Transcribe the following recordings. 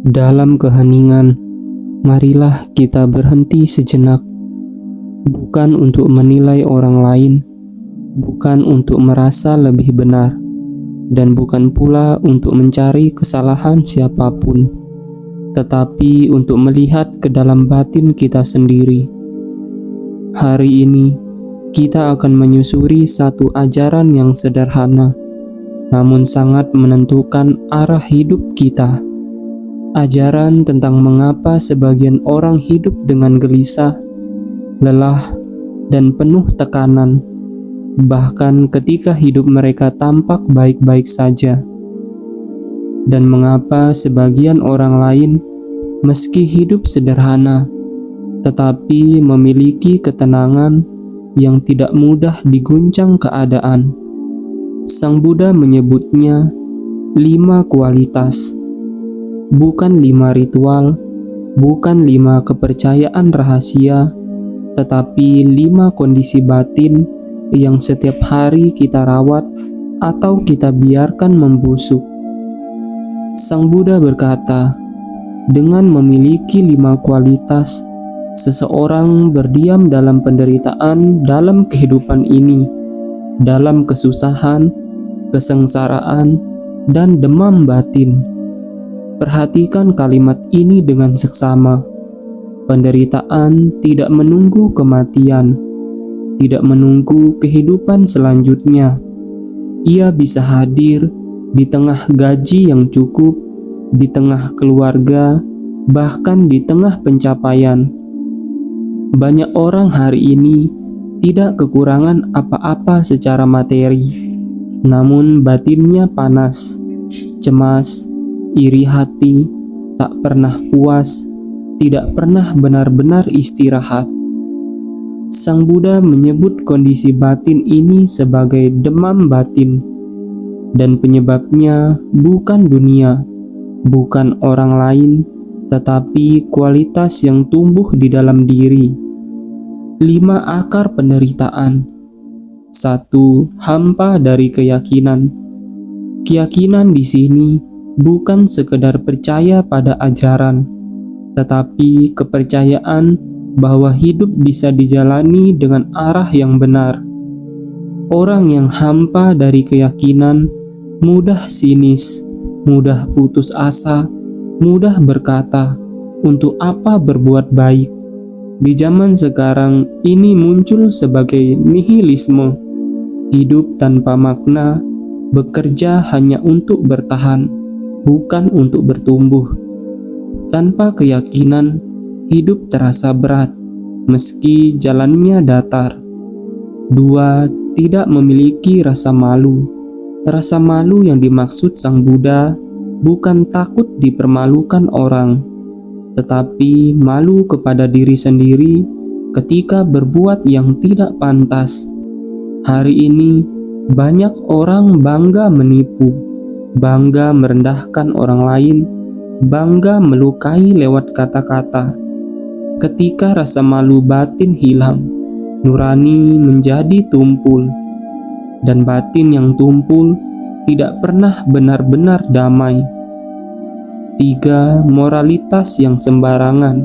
Dalam keheningan, marilah kita berhenti sejenak, bukan untuk menilai orang lain, bukan untuk merasa lebih benar, dan bukan pula untuk mencari kesalahan siapapun, tetapi untuk melihat ke dalam batin kita sendiri. Hari ini, kita akan menyusuri satu ajaran yang sederhana, namun sangat menentukan arah hidup kita. Ajaran tentang mengapa sebagian orang hidup dengan gelisah, lelah, dan penuh tekanan, bahkan ketika hidup mereka tampak baik-baik saja. Dan mengapa sebagian orang lain, meski hidup sederhana, tetapi memiliki ketenangan yang tidak mudah diguncang keadaan. Sang Buddha menyebutnya 5 kualitas. Bukan 5 ritual, bukan 5 kepercayaan rahasia, tetapi 5 kondisi batin yang setiap hari kita rawat atau kita biarkan membusuk. Sang Buddha berkata, dengan memiliki 5 kualitas, seseorang berdiam dalam penderitaan dalam kehidupan ini, dalam kesusahan, kesengsaraan, dan demam batin. Perhatikan kalimat ini dengan seksama. Penderitaan tidak menunggu kematian, tidak menunggu kehidupan selanjutnya. Ia bisa hadir di tengah gaji yang cukup, di tengah keluarga, bahkan di tengah pencapaian. Banyak orang hari ini tidak kekurangan apa-apa secara materi, namun batinnya panas, cemas, iri hati, tak pernah puas, tidak pernah benar-benar istirahat. Sang Buddha menyebut kondisi batin ini sebagai demam batin, dan penyebabnya bukan dunia, bukan orang lain, tetapi kualitas yang tumbuh di dalam diri. 5 akar penderitaan. 1. Hampa dari keyakinan. Keyakinan di sini bukan sekedar percaya pada ajaran, tetapi kepercayaan bahwa hidup bisa dijalani dengan arah yang benar. Orang yang hampa dari keyakinan mudah sinis, mudah putus asa, mudah berkata, "Untuk apa berbuat baik?" Di zaman sekarang ini muncul sebagai nihilisme, hidup tanpa makna, bekerja hanya untuk bertahan, bukan untuk bertumbuh. Tanpa keyakinan, hidup terasa berat, meski jalannya datar. 2. Tidak memiliki rasa malu. Rasa malu yang dimaksud Sang Buddha bukan takut dipermalukan orang, tetapi malu kepada diri sendiri ketika berbuat yang tidak pantas. Hari ini, banyak orang bangga menipu, bangga merendahkan orang lain, bangga melukai lewat kata-kata. Ketika rasa malu batin hilang, nurani menjadi tumpul, dan batin yang tumpul tidak pernah benar-benar damai. 3. Moralitas yang sembarangan.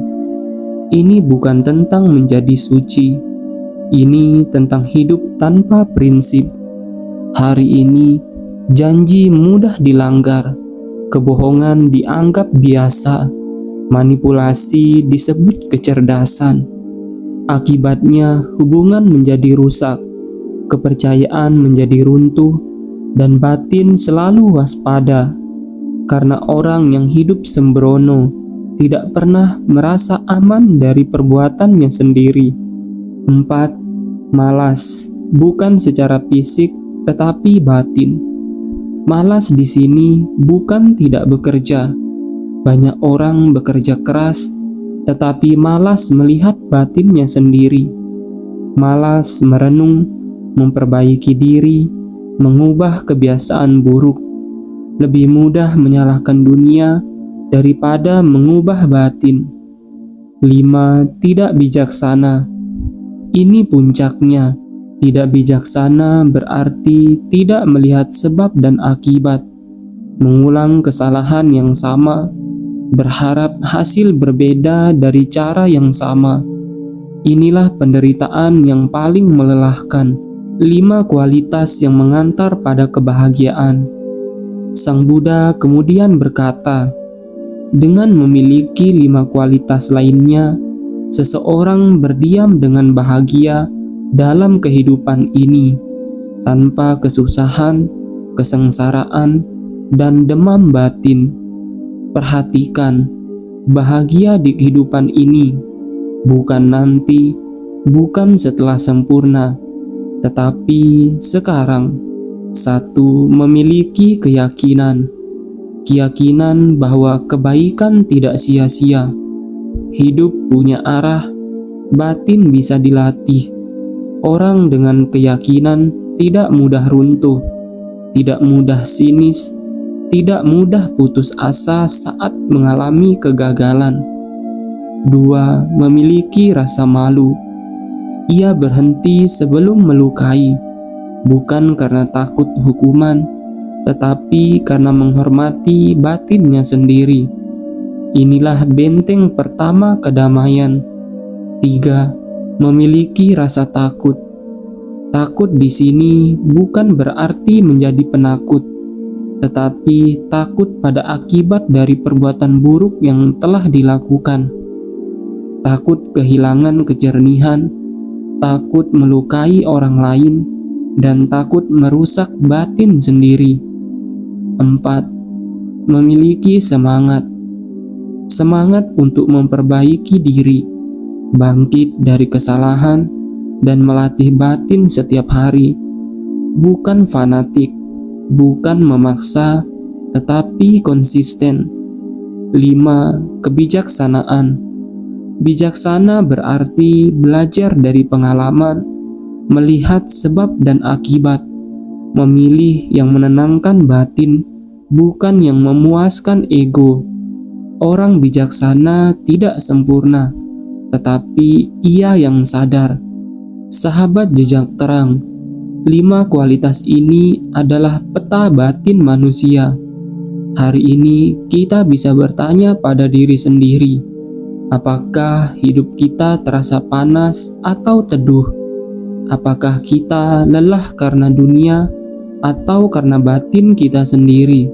Ini bukan tentang menjadi suci, ini tentang hidup tanpa prinsip. Hari ini, janji mudah dilanggar, kebohongan dianggap biasa, manipulasi disebut kecerdasan. Akibatnya, hubungan menjadi rusak, kepercayaan menjadi runtuh, dan batin selalu waspada, karena orang yang hidup sembrono tidak pernah merasa aman dari perbuatannya sendiri. 4. Malas, bukan secara fisik, tetapi batin. Malas di sini bukan tidak bekerja. Banyak orang bekerja keras, tetapi malas melihat batinnya sendiri. Malas merenung, memperbaiki diri, mengubah kebiasaan buruk. Lebih mudah menyalahkan dunia daripada mengubah batin. 5. Tidak bijaksana. Ini puncaknya. Tidak bijaksana berarti tidak melihat sebab dan akibat. mengulang kesalahan yang sama, berharap hasil berbeda dari cara yang sama. Inilah penderitaan yang paling melelahkan. 5 kualitas yang mengantar pada kebahagiaan. Sang Buddha kemudian berkata, dengan memiliki 5 kualitas lainnya, seseorang berdiam dengan bahagia dalam kehidupan ini, tanpa kesusahan, kesengsaraan, dan demam batin. Perhatikan, bahagia di kehidupan ini, bukan nanti, bukan setelah sempurna, tetapi sekarang. 1. Memiliki keyakinan. Keyakinan bahwa kebaikan tidak sia-sia. Hidup punya arah, batin bisa dilatih. Orang dengan keyakinan tidak mudah runtuh, tidak mudah sinis, tidak mudah putus asa saat mengalami kegagalan. 2. Memiliki rasa malu. Ia berhenti sebelum melukai, bukan karena takut hukuman, tetapi karena menghormati batinnya sendiri. Inilah benteng pertama kedamaian. 3. Memiliki rasa takut. Takut di sini bukan berarti menjadi penakut, tetapi takut pada akibat dari perbuatan buruk yang telah dilakukan. Takut kehilangan kejernihan, takut melukai orang lain, dan takut merusak batin sendiri. 4. Memiliki semangat. Semangat untuk memperbaiki diri, bangkit dari kesalahan, dan melatih batin setiap hari. Bukan fanatik, bukan memaksa, tetapi konsisten. 5. Kebijaksanaan. Bijaksana berarti belajar dari pengalaman, melihat sebab dan akibat, memilih yang menenangkan batin, bukan yang memuaskan ego. Orang bijaksana tidak sempurna, tetapi ia yang sadar. Sahabat jejak terang, 5 kualitas ini adalah peta batin manusia. Hari ini kita bisa bertanya pada diri sendiri, apakah hidup kita terasa panas atau teduh? Apakah kita lelah karena dunia atau karena batin kita sendiri?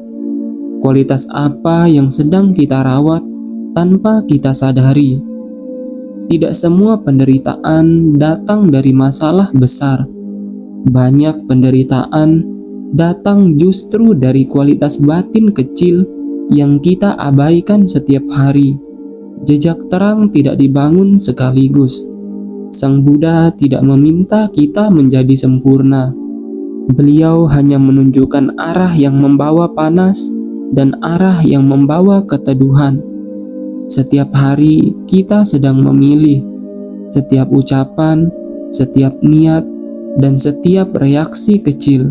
Kualitas apa yang sedang kita rawat tanpa kita sadari? Tidak semua penderitaan datang dari masalah besar. Banyak penderitaan datang justru dari kualitas batin kecil yang kita abaikan setiap hari. Jejak terang tidak dibangun sekaligus. Sang Buddha tidak meminta kita menjadi sempurna. Beliau hanya menunjukkan arah yang membawa panas dan arah yang membawa keteduhan. Setiap hari kita sedang memilih, setiap ucapan, setiap niat, dan setiap reaksi kecil.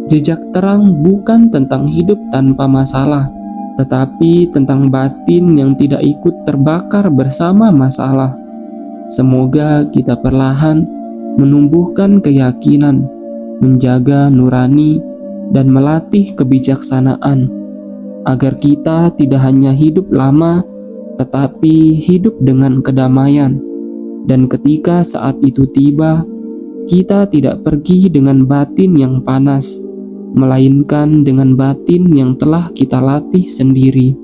Jejak terang bukan tentang hidup tanpa masalah, tetapi tentang batin yang tidak ikut terbakar bersama masalah. Semoga kita perlahan menumbuhkan keyakinan, menjaga nurani, dan melatih kebijaksanaan, agar kita tidak hanya hidup lama, tetapi hidup dengan kedamaian. Dan ketika saat itu tiba, kita tidak pergi dengan batin yang panas, melainkan dengan batin yang telah kita latih sendiri.